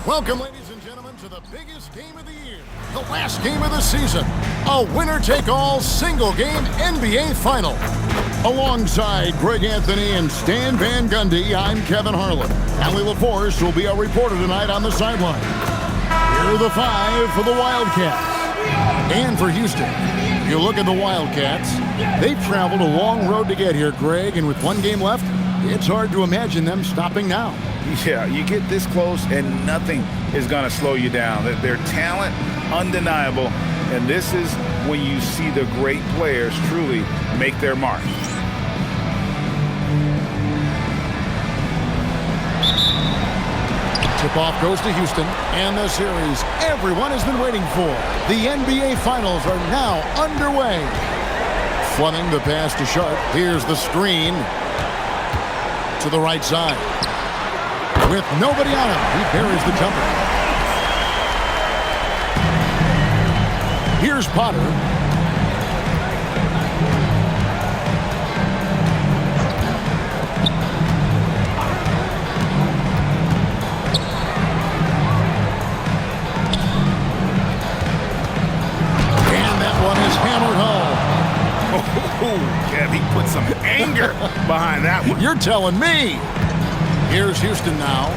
Welcome, ladies and gentlemen, to the biggest game of the year, the last game of the season, a winner-take-all single-game NBA Final. Alongside Greg Anthony and Stan Van Gundy, I'm Kevin Harlan. Allie LaForce will be our reporter tonight on the sideline. Here are the five for the Wildcats. And for Houston, if you look at the Wildcats, they've traveled a long road to get here, Greg, and with one game left, it's hard to imagine them stopping now. Yeah, you get this close and nothing is going to slow you down. Their talent, undeniable, and this is when you see the great players truly make their mark. Tip-off goes to Houston, and the series everyone has been waiting for. The NBA Finals are now underway. Fleming the pass to Sharp. Here's the screen to the right side. With nobody on him, he buries the jumper. Here's Potter. And that one is hammered home. Oh, Kev, he put some anger behind that one. You're telling me. Here's Houston now.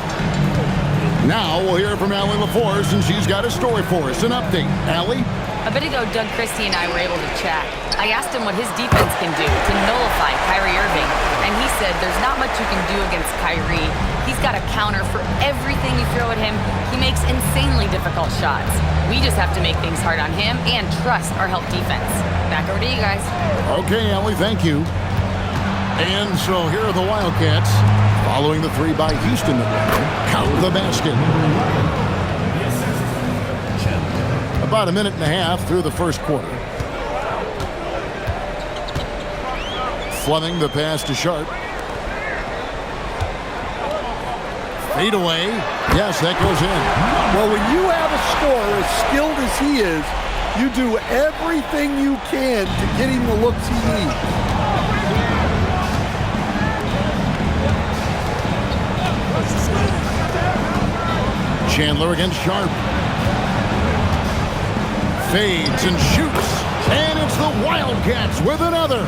Now we'll hear from Allie LaForce, and she's got a story for us. An update. Allie? A bit ago, Doug Christie and I were able to chat. I asked him what his defense can do to nullify Kyrie Irving, and he said there's not much you can do against Kyrie. He's got a counter for everything you throw at him. He makes insanely difficult shots. We just have to make things hard on him and trust our help defense. Back over to you guys. Okay, Allie, thank you. And so here are the Wildcats, following the three by Houston that count the basket. About a minute and a half through the first quarter. Fleming the pass to Sharp. Fade away. Yes, that goes in. Well, when you have a scorer as skilled as he is, you do everything you can to get him the looks he needs. Chandler against Sharp. Fades and shoots. And it's the Wildcats with another.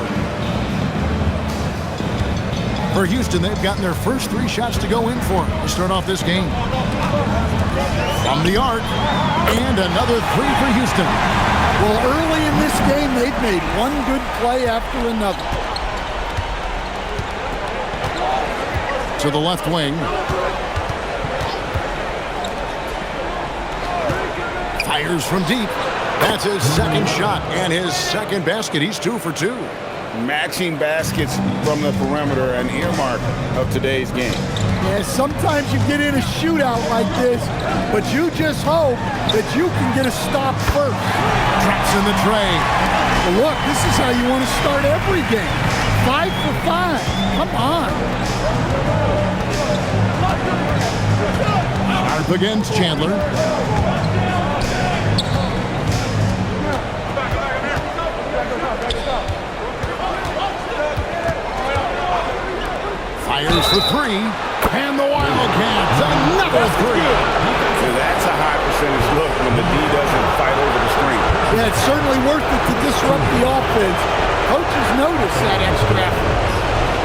For Houston, they've gotten their first three shots to go in for to start off this game. From the arc. And another three for Houston. Well, early in this game, they've made one good play after another. To the left wing. Fires from deep. That's his second shot and his second basket. He's 2 for 2. Matching baskets from the perimeter, an earmark of today's game. Yeah, sometimes you get in a shootout like this, but you just hope that you can get a stop first. Traps in the tray. Well, look, this is how you want to start every game. 5 for 5. Come on. Sharp against Chandler. Fires for three, and the Wildcats another three. So that's a high percentage look when the D doesn't fight over the screen. Yeah, it's certainly worth it to disrupt the offense. Coaches notice that extra effort.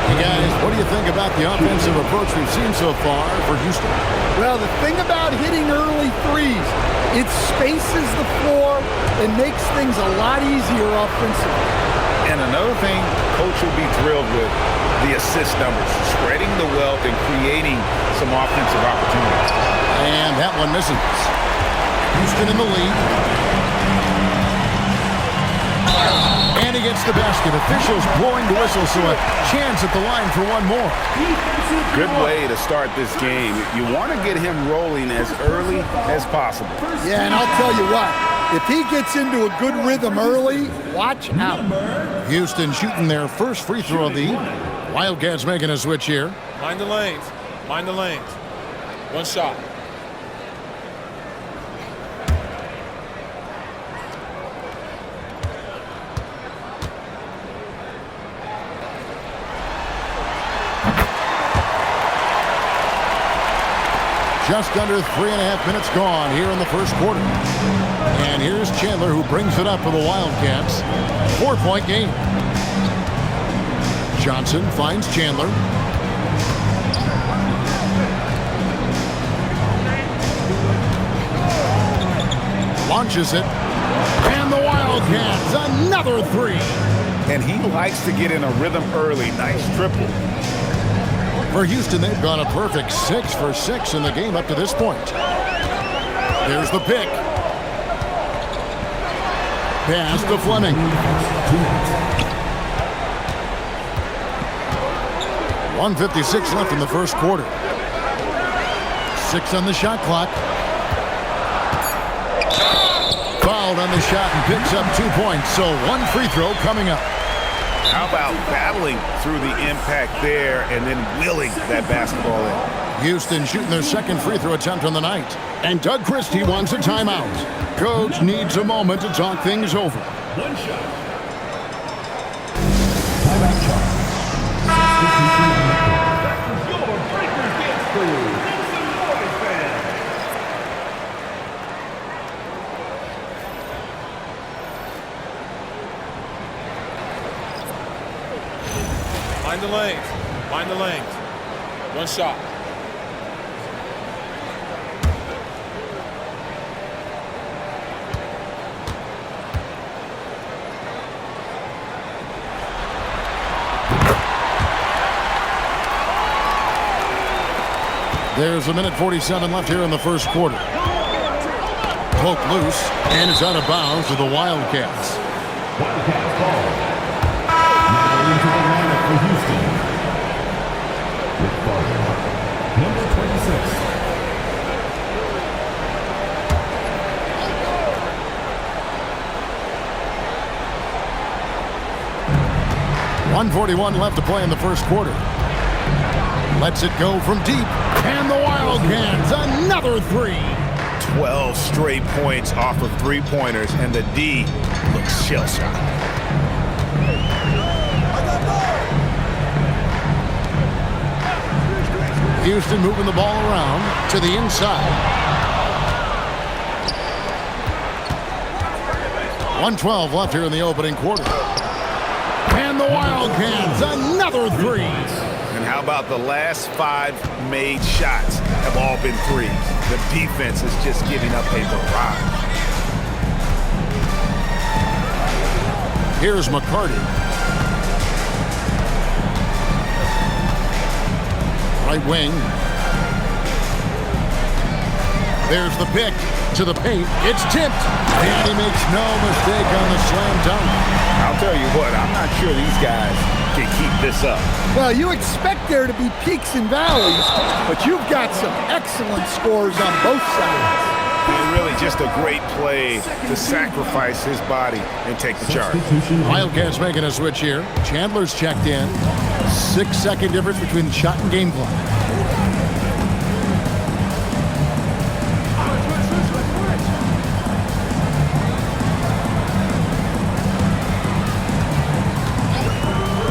Hey guys, what do you think about the offensive approach we've seen so far for Houston? Well, the thing about hitting early threes, it spaces the floor and makes things a lot easier offensively. And another thing Coach will be thrilled with, the assist numbers, spreading the wealth and creating some offensive opportunities. And that one misses. Houston in the lead. And he gets the basket. Officials blowing the whistle, so a chance at the line for one more. Good way to start this game. You want to get him rolling as early as possible. Yeah, and I'll tell you what, if he gets into a good rhythm early, watch out. Houston shooting their first free throw of the evening. Wildcats making a switch here. Mind the lanes. Mind the lanes. One shot. just under 3.5 minutes gone here in the first quarter. And here's Chandler, who brings it up for the Wildcats. 4-point game. Johnson finds Chandler. Launches it. And the Wildcats, another three. And he likes to get in a rhythm early. Nice triple. For Houston, they've gone a perfect 6 for 6 in the game up to this point. There's the pick. Pass to Fleming. 1:56 left in the first quarter. 6 on the shot clock. Fouled on the shot and picks up 2 points. So 1 free throw coming up. How about battling through the impact there and then wheeling that basketball in? Houston shooting their second free throw attempt on the night. And Doug Christie wants a timeout. Coach needs a moment to talk things over. One shot. Your Breakers Dance Crew. Mind the lanes. Mind the lanes. One shot. There's 1:47 left here in the first quarter. Poked loose, and it's out of bounds to the Wildcats. Wildcats ball. Now into the lineup for Houston. Rick Barber, number 26. .141 left to play in the first quarter. Lets it go from deep. And the Wildcats, another three. 12 straight points off of three-pointers, and the D looks shell-shocked. Houston moving the ball around to the inside. 1:12 left here in the opening quarter. And the Wildcats, another three. And how about the last 5 made shots have all been threes? The defense is just giving up a barrage. Here's McCarty. Right wing. There's the pick to the paint. It's tipped. And he makes no mistake on the slam dunk. I'll tell you what, I'm not sure these guys can keep this up. Well, you expect there to be peaks and valleys, but you've got some excellent scores on both sides. And really just a great play to sacrifice his body and take the charge. Wildcats making a switch here. Chandler's checked in. 6-second difference between the shot and game clock.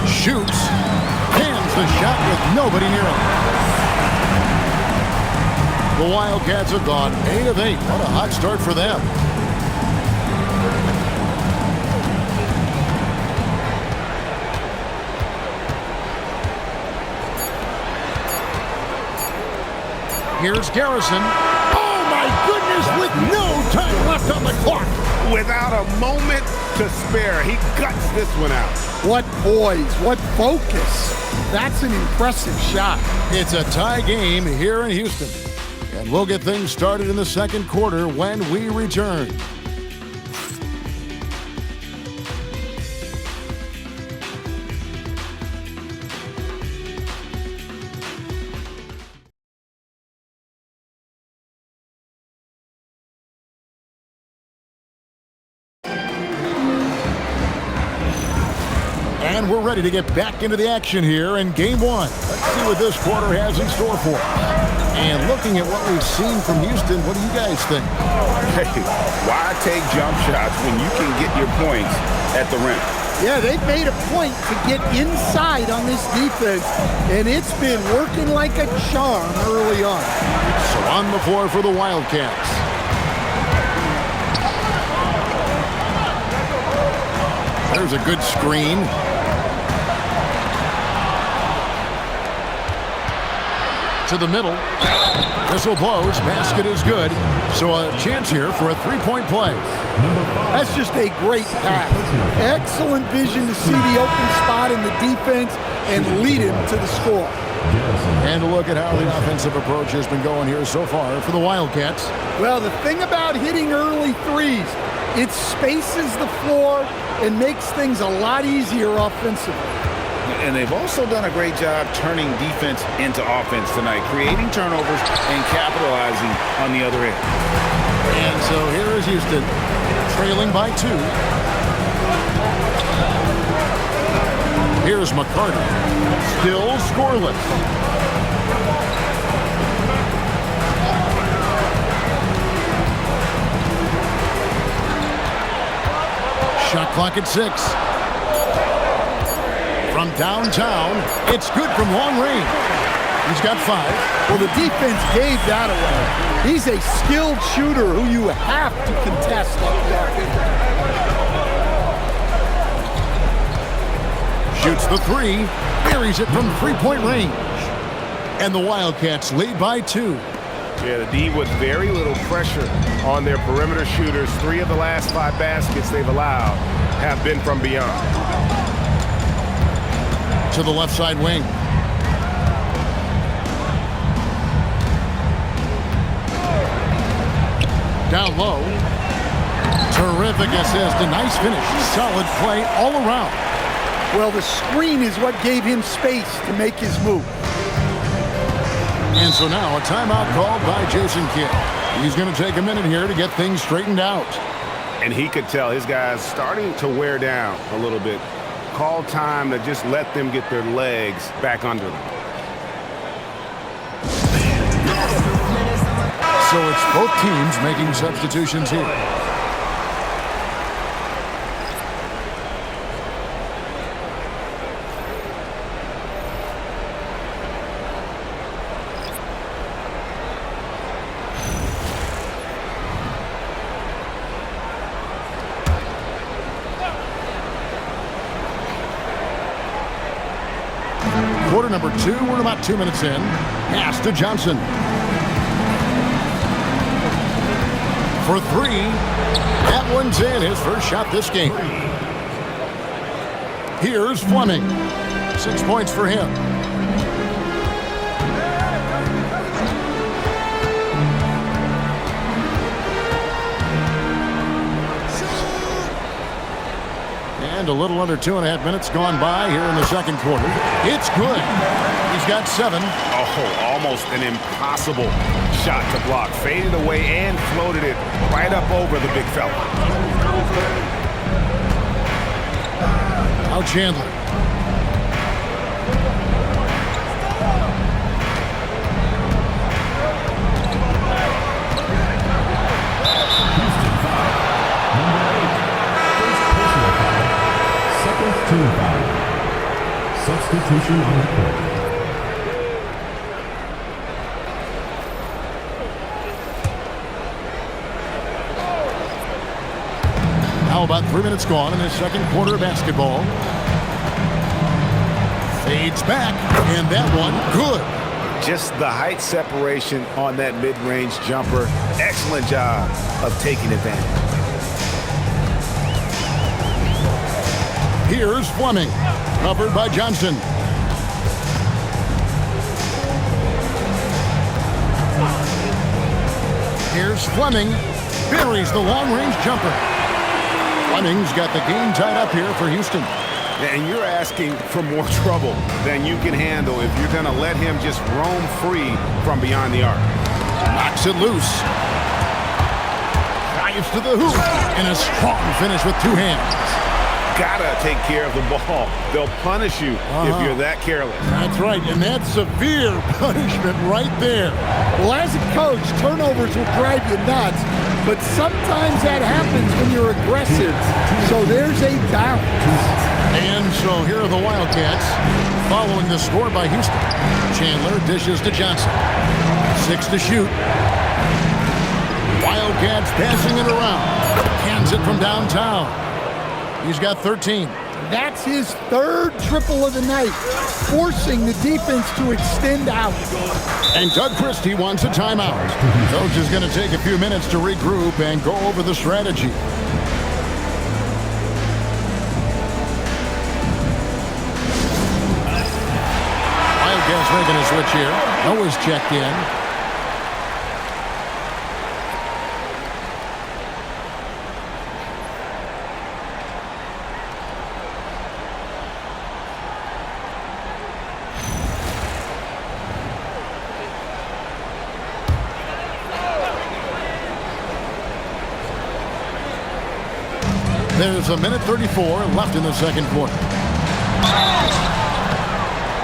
Shoots. Hands the shot with nobody near him. The Wildcats have gone 8 of 8. What a hot start for them. Here's Garrison. Oh my goodness, with no time left on the clock. Without a moment to spare, he guts this one out. What poise, what focus. That's an impressive shot. It's a tie game here in Houston. And we'll get things started in the second quarter when we return. And we're ready to get back into the action here in game one. Let's see what this quarter has in store for us. And looking at what we've seen from Houston, what do you guys think? Hey, why take jump shots when you can get your points at the rim? Yeah, they've made a point to get inside on this defense, and it's been working like a charm early on. So on the floor for the Wildcats. There's a good screen. To the middle. Whistle blows. Basket is good. So a chance here for a three-point play. That's just a great pass. Excellent vision to see the open spot in the defense and lead him to the score. And a look at how the offensive approach has been going here so far for the Wildcats. Well, the thing about hitting early threes, it spaces the floor and makes things a lot easier offensively. And they've also done a great job turning defense into offense tonight, creating turnovers and capitalizing on the other end. And so here is Houston, trailing by 2. Here's McCarter, still scoreless. Shot clock at 6. From downtown, it's good from long range. He's got 5. Well, the defense gave that away. He's a skilled shooter who you have to contest like that. Shoots the 3, buries it from three-point range. And the Wildcats lead by 2. Yeah, the D with very little pressure on their perimeter shooters. 3 of the last 5 baskets they've allowed have been from beyond. To the left side wing. Down low. Terrific assist. A nice finish. Solid play all around. Well, the screen is what gave him space to make his move. And so now a timeout called by Jason Kidd. He's going to take a minute here to get things straightened out. And he could tell his guys starting to wear down a little bit. Call time to just let them get their legs back under them. So it's both teams making substitutions here. Quarter number 2, we're about 2 minutes in. Pass to Johnson. For 3. That one's in, his first shot this game. Here's Fleming. 6 points for him. And a little under 2.5 minutes gone by here in the second quarter. It's good. He's got 7. Oh, almost an impossible shot to block. Faded away and floated it right up over the big fella. Now Chandler. Substitution on the court. Now about 3 minutes gone in the second quarter of basketball. Fades back, and that one good. Just the height separation on that mid-range jumper. Excellent job of taking advantage. Here's Fleming, covered by Johnson. Here's Fleming, buries the long-range jumper. Fleming's got the game tied up here for Houston. And you're asking for more trouble than you can handle if you're going to let him just roam free from beyond the arc. Knocks it loose. Dives to the hoop, and a strong finish with 2 hands. Gotta take care of the ball. They'll punish you if you're that careless. That's right, and that's severe punishment right there. Well, as a coach, turnovers will drive you nuts, but sometimes that happens when you're aggressive. So there's a balance. And so here are the Wildcats following the score by Houston. Chandler dishes to Johnson. 6 to shoot. Wildcats passing it around. Hands it from downtown. He's got 13. That's his third triple of the night, forcing the defense to extend out. And Doug Christie wants a timeout. Coach is going to take a few minutes to regroup and go over the strategy. Wildcats making a switch here. Noah's checked in. There's a minute 34 left in the second quarter.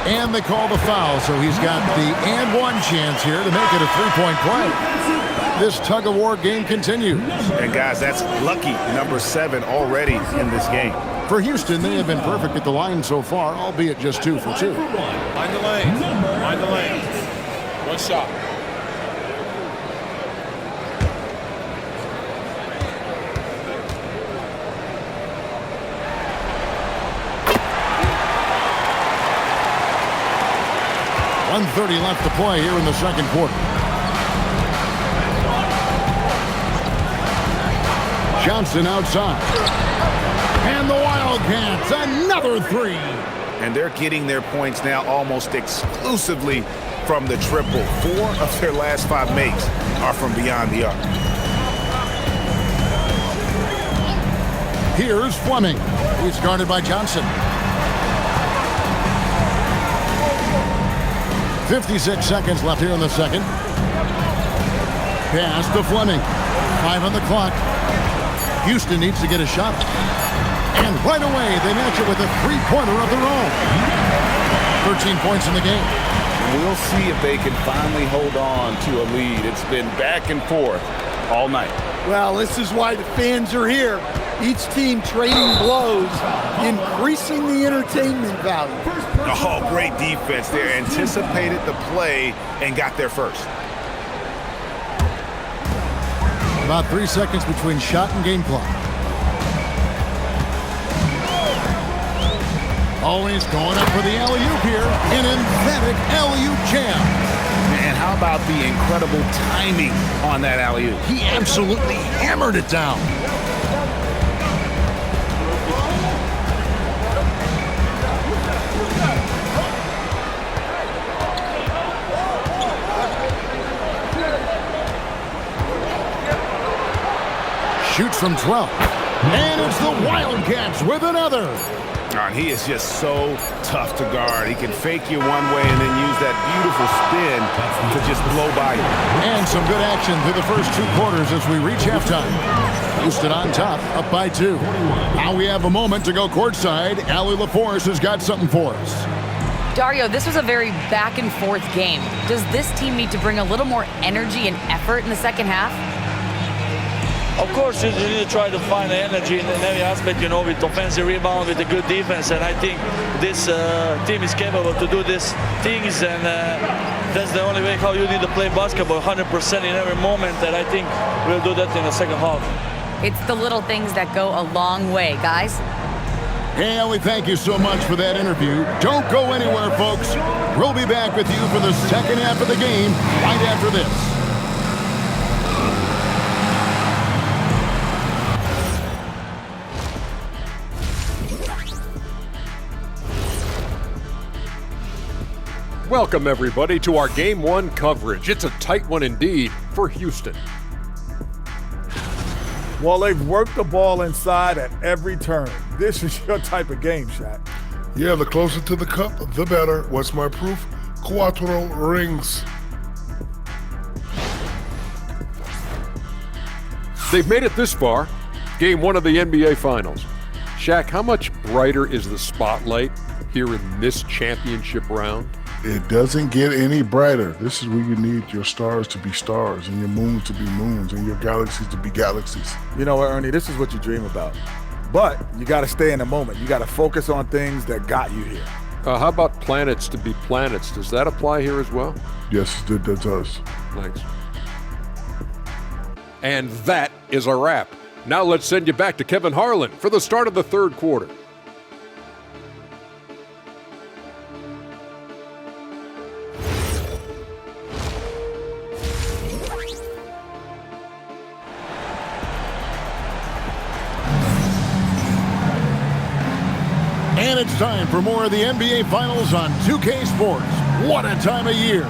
And they call the foul, so he's got the and one chance here to make it a three-point play. This tug-of-war game continues. And guys, that's lucky number 7 already in this game. For Houston, they have been perfect at the line so far, albeit just 2 for 2. Find the lanes. Find the lanes. One shot. .130 left to play here in the second quarter. Johnson outside. And the Wildcats, another 3. And they're getting their points now almost exclusively from the triple. 4 of their last 5 makes are from beyond the arc. Here's Fleming. He's guarded by Johnson. 56 seconds left here in the second. Pass to Fleming. 5 on the clock. Houston needs to get a shot. And right away, they match it with a three-pointer of their own. 13 points in the game. We'll see if they can finally hold on to a lead. It's been back and forth all night. Well, this is why the fans are here. Each team trading blows, increasing the entertainment value. Oh, great defense there. Anticipated the play and got there first. About 3 seconds between shot and game clock. Always going up for the alley-oop here. An emphatic alley-oop jam. And how about the incredible timing on that alley-oop? He absolutely hammered it down. Shoots from 12. And it's the Wildcats with another. And he is just so tough to guard. He can fake you one way and then use that beautiful spin to just blow by you. And some good action through the first 2 quarters as we reach halftime. Houston on top, up by 2. Now we have a moment to go courtside. Allie LaForce has got something for us. Dario, this was a very back-and-forth game. Does this team need to bring a little more energy and effort in the second half? Of course, you need to try to find the energy in every aspect, you know, with offensive rebound, with a good defense. And I think this team is capable to do these things. And that's the only way how you need to play basketball, 100% in every moment. And I think we'll do that in the second half. It's the little things that go a long way, guys. Hey, Allie, thank you so much for that interview. Don't go anywhere, folks. We'll be back with you for the second half of the game right after this. Welcome, everybody, to our Game 1 coverage. It's a tight one indeed for Houston. Well, they've worked the ball inside at every turn. This is your type of game, Shaq. Yeah, the closer to the cup, the better. What's my proof? Cuatro rings. They've made it this far. Game 1 of the NBA Finals. Shaq, how much brighter is the spotlight here in this championship round? It doesn't get any brighter. This is where you need your stars to be stars and your moons to be moons and your galaxies to be galaxies. You know what, Ernie? This is what you dream about. But you got to stay in the moment. You got to focus on things that got you here. How about planets to be planets? Does that apply here as well? Yes, that does. Thanks. And that is a wrap. Now let's send you back to Kevin Harlan for the start of the third quarter. And it's time for more of the NBA Finals on 2K Sports. What a time of year.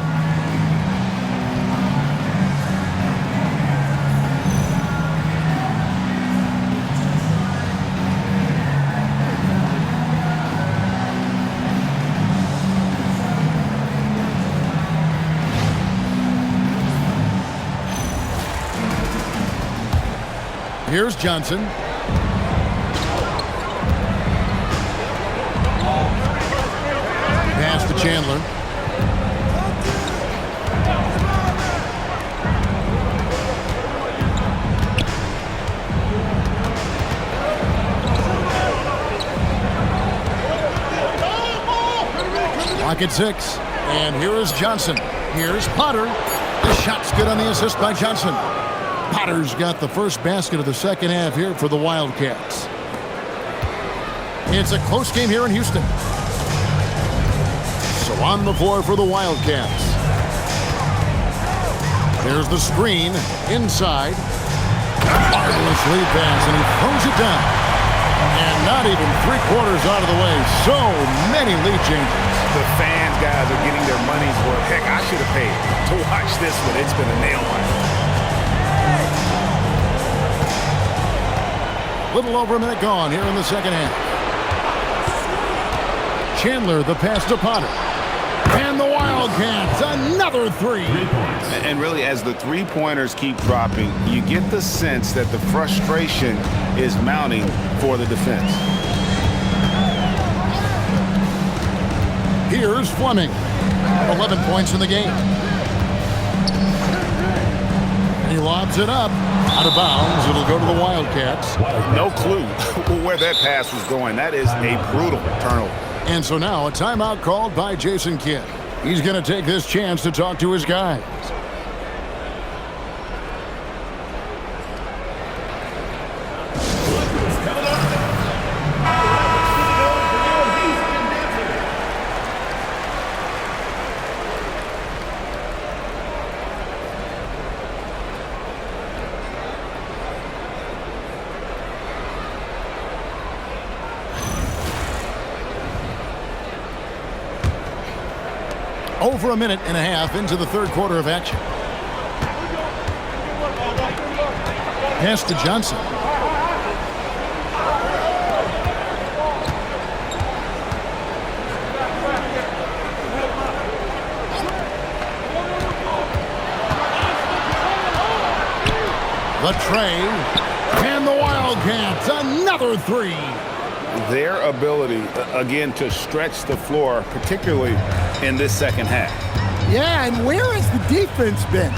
Here's Johnson. Pass to Chandler. Lock at 6. And here is Johnson. Here's Potter. The shot's good on the assist by Johnson. Potter's got the first basket of the second half here for the Wildcats. It's a close game here in Houston. So on the floor for the Wildcats. There's the screen inside. Marvelous lead pass, and he throws it down. And not even 3/4 out of the way. So many lead changes. The fans, guys, are getting their money's worth. Heck, I should have paid to watch this one. It's been a nail biter. Little over a minute gone here in the second half. Chandler, the pass to Potter. And the Wildcats, another three. And really, as the three-pointers keep dropping, you get the sense that the frustration is mounting for the defense. Here's Fleming. 11 points in the game. And he lobs it up. Out of bounds. It'll go to the Wildcats. No clue where that pass was going. That is a brutal turnover. And so now a timeout called by Jason Kidd. He's going to take this chance to talk to his guys. Over a minute and a half into the third quarter of action. Pass to Johnson. The tray. And the Wildcats, another three. Their ability, again, to stretch the floor, particularly in this second half. Yeah, and where has the defense been?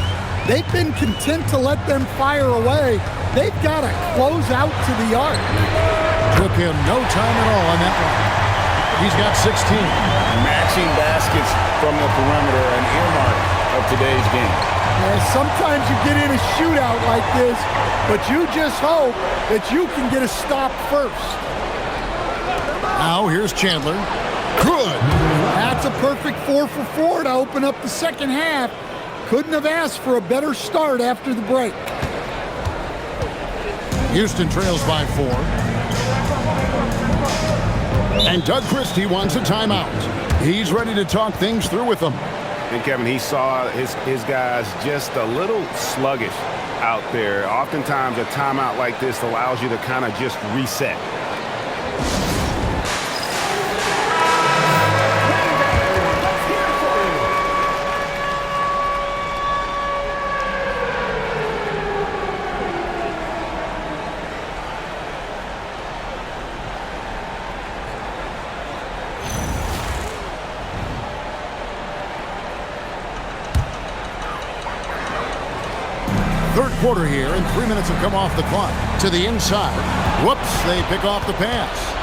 They've been content to let them fire away. They've got to close out to the arc. Took him no time at all on that one. He's got 16. Matching baskets from the perimeter, an earmark of today's game. Yeah, sometimes you get in a shootout like this, but you just hope that you can get a stop first. Now here's Chandler. Good. That's a perfect 4 for 4 to open up the second half. Couldn't have asked for a better start after the break. Houston trails by 4. And Doug Christie wants a timeout. He's ready to talk things through with them. And Kevin, he saw his guys just a little sluggish out there. Oftentimes a timeout like this allows you to kind of just reset. quarter here, and 3 minutes have come off the clock. To the inside. Whoops, they pick off the pass.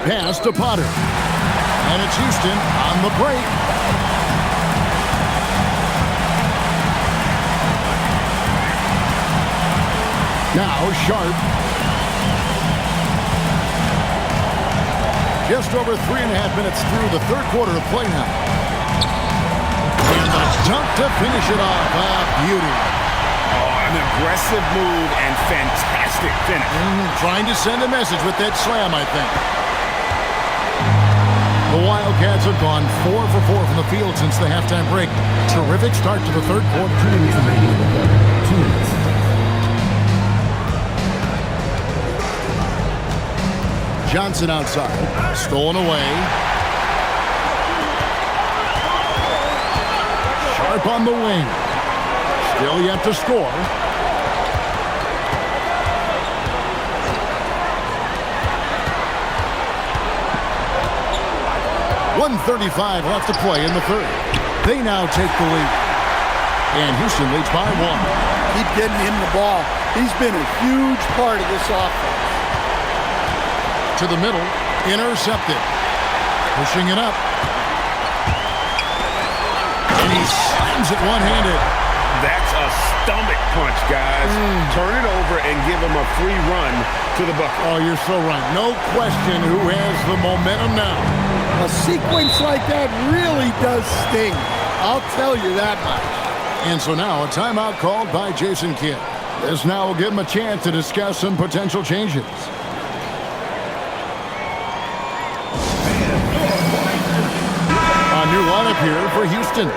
Pass to Potter. And it's Houston on the break. Now Sharp. Just over 3.5 minutes through the third quarter of play now. And the dunk to finish it off. Beauty. Oh, an aggressive move and fantastic finish. Trying to send a message with that slam, I think. The Wildcats have gone 4 for 4 from the field since the halftime break. Terrific start to the third quarter. 2 minutes remaining in the quarter. 2 minutes. Johnson outside. Stolen away. Sharp on the wing. Still yet to score. .135 left to play in the third. They now take the lead. And Houston leads by 1. Keep getting him the ball. He's been a huge part of this offense. To the middle. Intercepted. Pushing it up. And he slams it one-handed. That's a stomach punch, guys. Turn it over and give him a free run to the bucket. Oh, you're so right. No question who has the momentum now. A sequence like that really does sting. I'll tell you that much. And so now a timeout called by Jason Kidd. This now will give him a chance to discuss some potential changes. A new lineup here for Houston.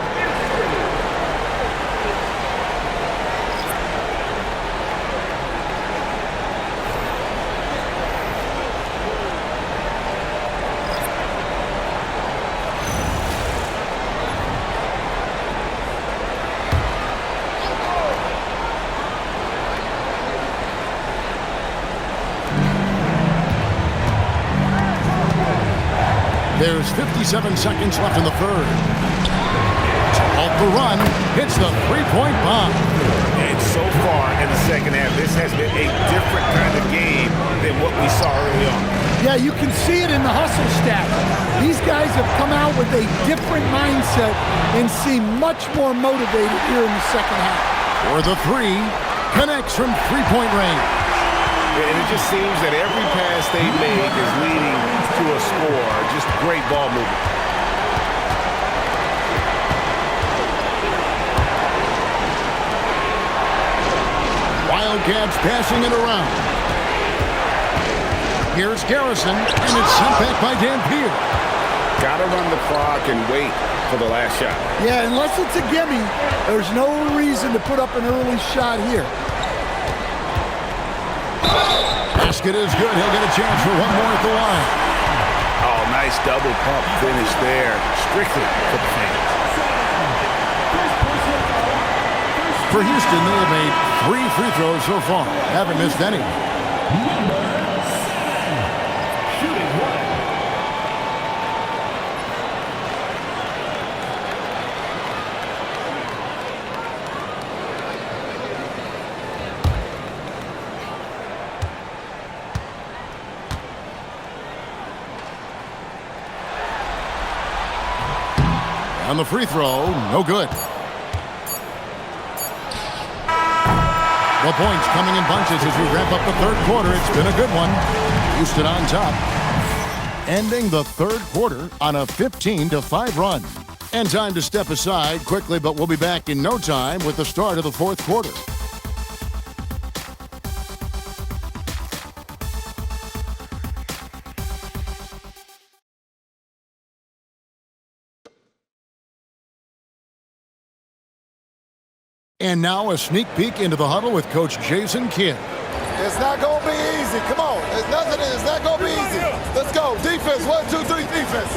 There's 57 seconds left in the third. Off the run, hits the three-point bomb. And so far in the second half, this has been a different kind of game than what we saw early on. Yeah, you can see it in the hustle stat. These guys have come out with a different mindset and seem much more motivated here in the second half. For the three, connects from three-point range. And it just seems that every pass they make is leading to a score. Just great ball movement. Wildcats passing it around. Here's Garrison, and it's sent back by Dampier. Got to run the clock and wait for the last shot. Yeah, unless it's a gimme, there's no reason to put up an early shot here. Basket is good. He'll get a chance for one more at the line. Oh, nice double pump finish there. Strictly for the fans. For Houston, they have made 3 free throws so far. Haven't missed any. On the free throw, no good. The points coming in bunches as we wrap up the third quarter. It's been a good one. Houston on top. Ending the third quarter on a 15-5 run. And time to step aside quickly, but we'll be back in no time with the start of the fourth quarter. And now a sneak peek into the huddle with Coach Jason Kidd. It's not going to be easy. Come on. It's not going to be easy. Let's go. Defense. 1, 2, 3, defense.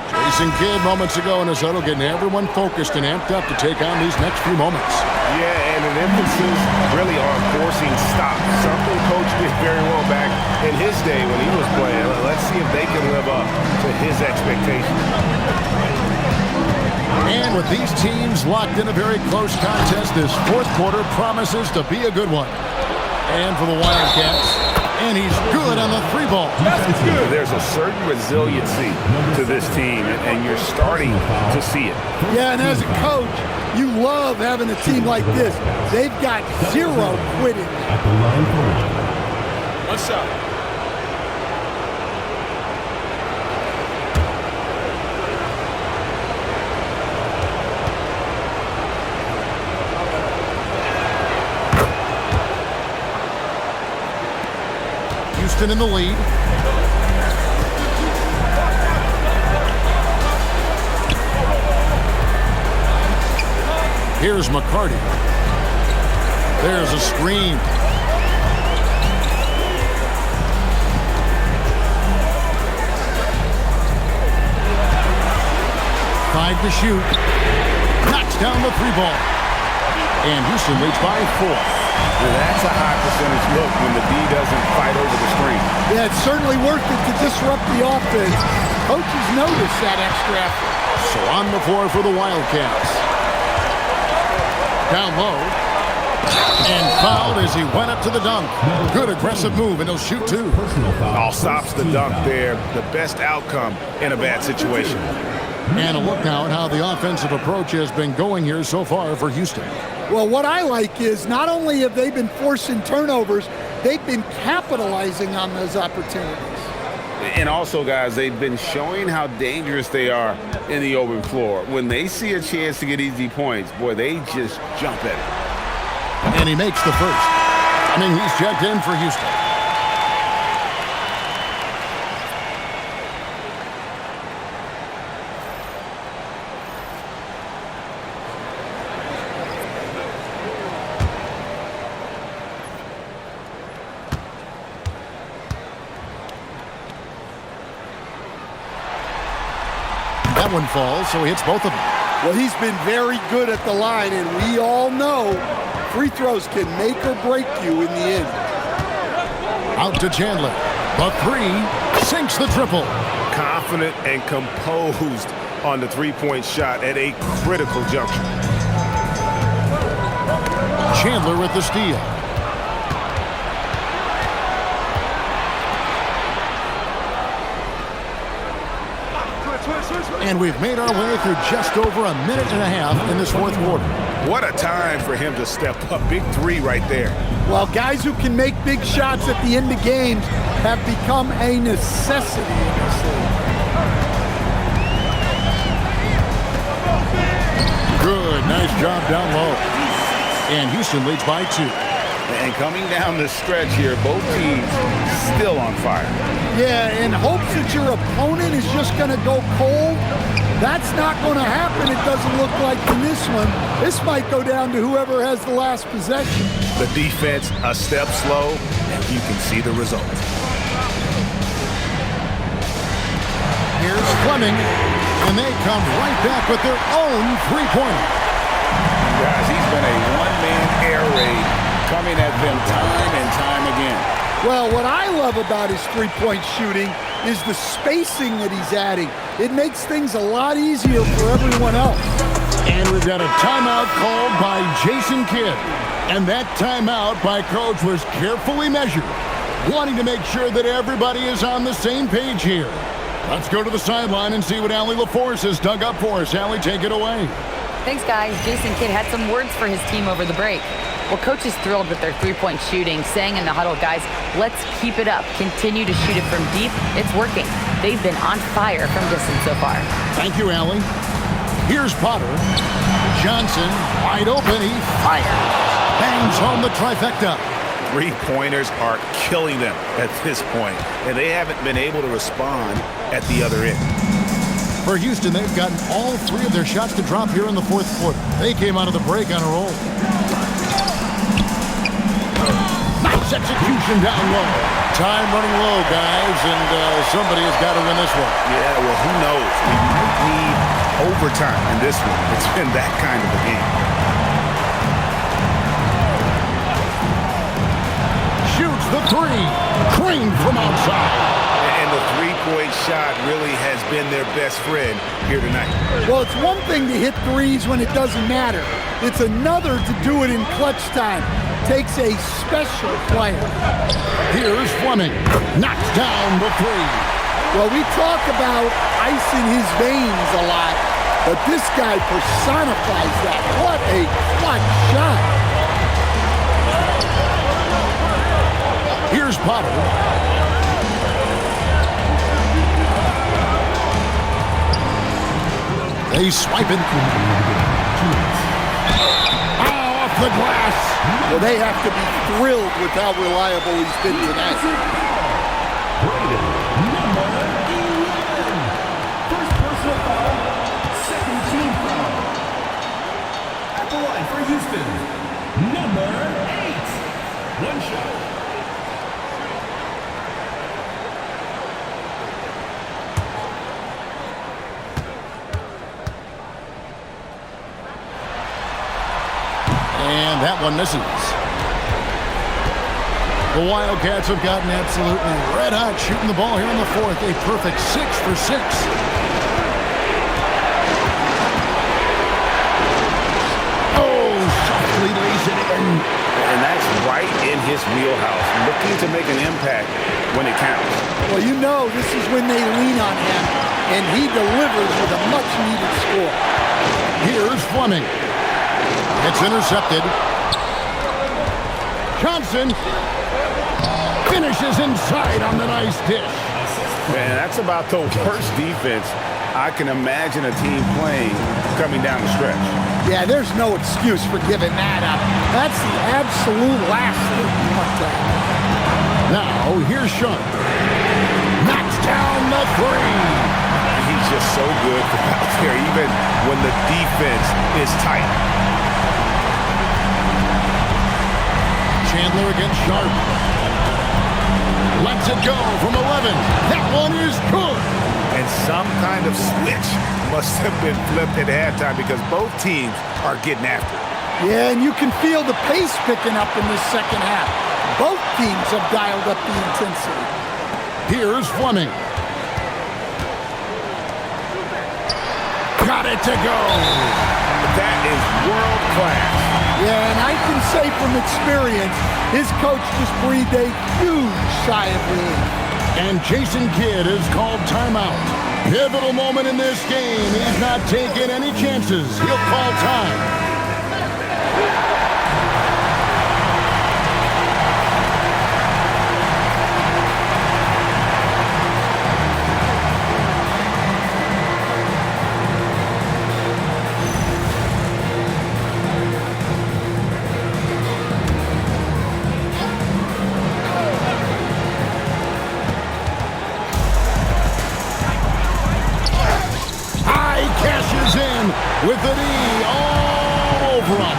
Jason Kidd moments ago in his huddle getting everyone focused and amped up to take on these next few moments. Yeah, and an emphasis really on forcing stops. Something Coach did very well back in his day when he was playing. Let's see if they can live up to his expectations. And with these teams locked in a very close contest, this fourth quarter promises to be a good one. And for the Wildcats, and he's good on the three ball. There's a certain resiliency to this team, and you're starting to see it. Yeah, and as a coach, you love having a team like this. They've got zero quitting. At the line for One shot. Houston in the lead. Here's McCarty. There's a screen. Five to shoot. Knocks down the three ball. And Houston leads by 4. Well, that's a high percentage look when the D doesn't fight over the screen. Yeah, it's certainly worth it to disrupt the offense. Coaches notice that extra effort. So on the floor for the Wildcats. Down low. And fouled as he went up to the dunk. Good aggressive move, and he'll shoot 2. All stops the dunk there. The best outcome in a bad situation. And a look now at how the offensive approach has been going here so far for Houston. Well, what I like is not only have they been forcing turnovers, they've been capitalizing on those opportunities. And also, guys, they've been showing how dangerous they are in the open floor. When they see a chance to get easy points, boy, they just jump at it. And he makes the first. He's checked in for Houston. That one falls, so he hits both of them. Well, he's been very good at the line, and we all know free throws can make or break you in the end. Out to Chandler. The 3 sinks the triple. Confident and composed on the three-point shot at a critical juncture. Chandler with the steal. And we've made our way through just over a minute and a half in this fourth quarter. What a time for him to step up. Big 3 right there. Well, guys who can make big shots at the end of games have become a necessity in this league. Good, nice job down low. And Houston leads by 2. And coming down the stretch here, both teams still on fire. Yeah, in hopes that your opponent is just going to go cold, that's not going to happen, it doesn't look like in this one. This might go down to whoever has the last possession. The defense a step slow, and you can see the result. Here's Fleming, and they come right back with their own three-pointer. Guys, he's been a one-man air raid coming at them time and time again. Well, what I love about his three-point shooting is the spacing that he's adding. It makes things a lot easier for everyone else. And we've got a timeout called by Jason Kidd. And that timeout by Coach was carefully measured, wanting to make sure that everybody is on the same page here. Let's go to the sideline and see what Allie LaForce has dug up for us. Allie, take it away. Thanks, guys. Jason Kidd had some words for his team over the break. Well, Coach is thrilled with their three-point shooting, saying in the huddle, guys, let's keep it up. Continue to shoot it from deep. It's working. They've been on fire from distance so far. Thank you, Allie. Here's Potter. Johnson, wide open. He fires. Bangs home the trifecta. Three-pointers are killing them at this point, and they haven't been able to respond at the other end. For Houston, they've gotten all 3 of their shots to drop here in the fourth quarter. They came out of the break on a roll. Nice execution. Possession down low. Time running low, guys, and somebody has got to win this one. Yeah, well, who knows? We might need overtime in this one. It's been that kind of a game. Shoots the three. Crane from outside. And the three-point shot really has been their best friend here tonight. Well, it's one thing to hit threes when it doesn't matter. It's another to do it in clutch time. Takes a special player. Here's Fleming. Knocks down the three. Well, we talk about ice in his veins a lot, but this guy personifies that. What a clutch shot. Here's Potter. They swipe it. Oh, off the glass. Well, they have to be thrilled with how reliable he's been tonight. Braden, number 11. First personal foul, second team foul. At the line for Houston, number 8. One shot. And that one misses. The Wildcats have gotten absolutely red hot shooting the ball here in the fourth. A perfect 6 for 6. Oh, softly lays it in. And that's right in his wheelhouse, looking to make an impact when it counts. Well, you know this is when they lean on him, and he delivers with a much-needed score. Here's Fleming. It's intercepted. Johnson finishes inside on the nice dish. Man, that's about the worst defense I can imagine a team playing coming down the stretch. Yeah, there's no excuse for giving that up. That's the absolute last thing you want to have. Now, here's Sean. Knocks down the three. He's just so good out there, even when the defense is tight. Chandler against Sharp. Lets it go from 11. That one is good. And some kind of switch must have been flipped at halftime because both teams are getting after it. Yeah, and you can feel the pace picking up in this second half. Both teams have dialed up the intensity. Here's Fleming. Got it to go. That is world class. Yeah, and I can say from experience, his coach just breathed a huge sigh of relief. And Jason Kidd has called timeout. Pivotal moment in this game. He's not taking any chances. He'll call time. With the knee all over him.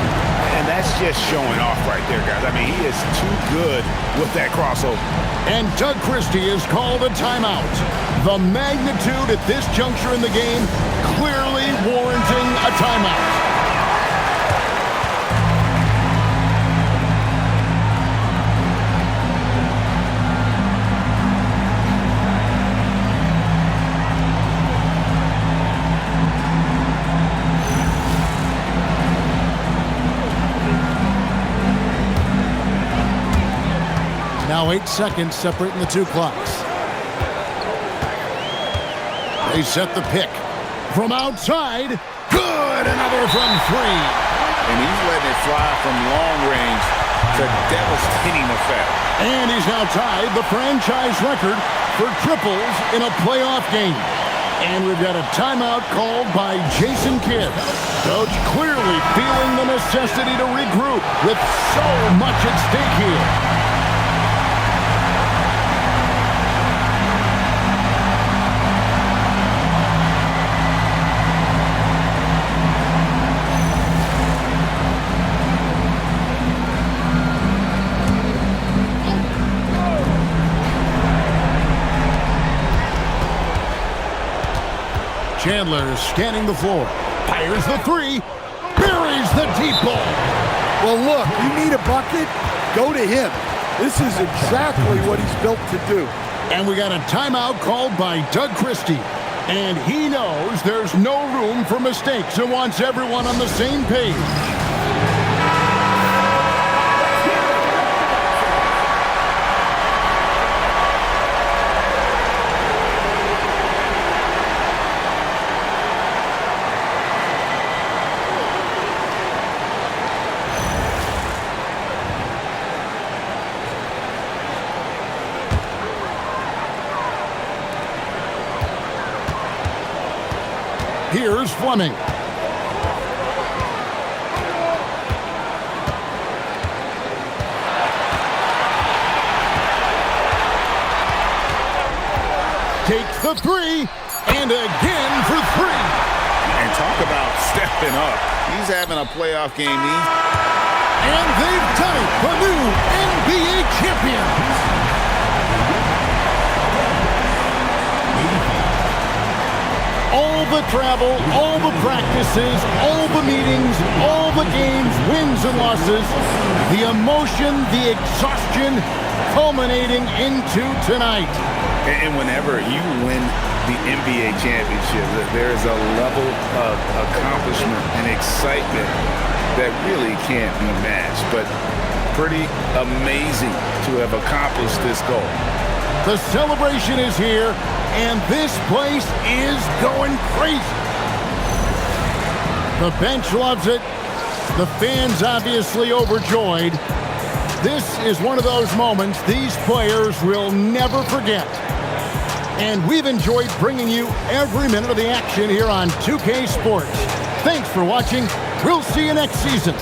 And that's just showing off right there, guys. I mean, he is too good with that crossover. And Doug Christie has called a timeout. The magnitude at this juncture in the game clearly warranting a timeout. Now 8 seconds separating the two clocks. They set the pick. From outside, good! Another from 3. And he's letting it fly from long range to devastating effect. And he's now tied the franchise record for triples in a playoff game. And we've got a timeout called by Jason Kidd. Coach clearly feeling the necessity to regroup with so much at stake here. Chandler scanning the floor. Fires the three. Buries the deep ball. Well, look, you need a bucket, go to him. This is exactly what he's built to do. And we got a timeout called by Doug Christie. And he knows there's no room for mistakes and wants everyone on the same page. Here's Fleming. Takes the three, and again for three. And talk about stepping up. He's having a playoff game. And they've done it, the new NBA champions. All the travel, all the practices, all the meetings, all the games, wins and losses, the emotion, the exhaustion, culminating into tonight. And whenever you win the NBA championship, there's a level of accomplishment and excitement that really can't be matched. But pretty amazing to have accomplished this goal. The celebration is here, and this place is going crazy. The bench loves it. The fans obviously overjoyed. This is one of those moments these players will never forget. And we've enjoyed bringing you every minute of the action here on 2K Sports. Thanks for watching. We'll see you next season.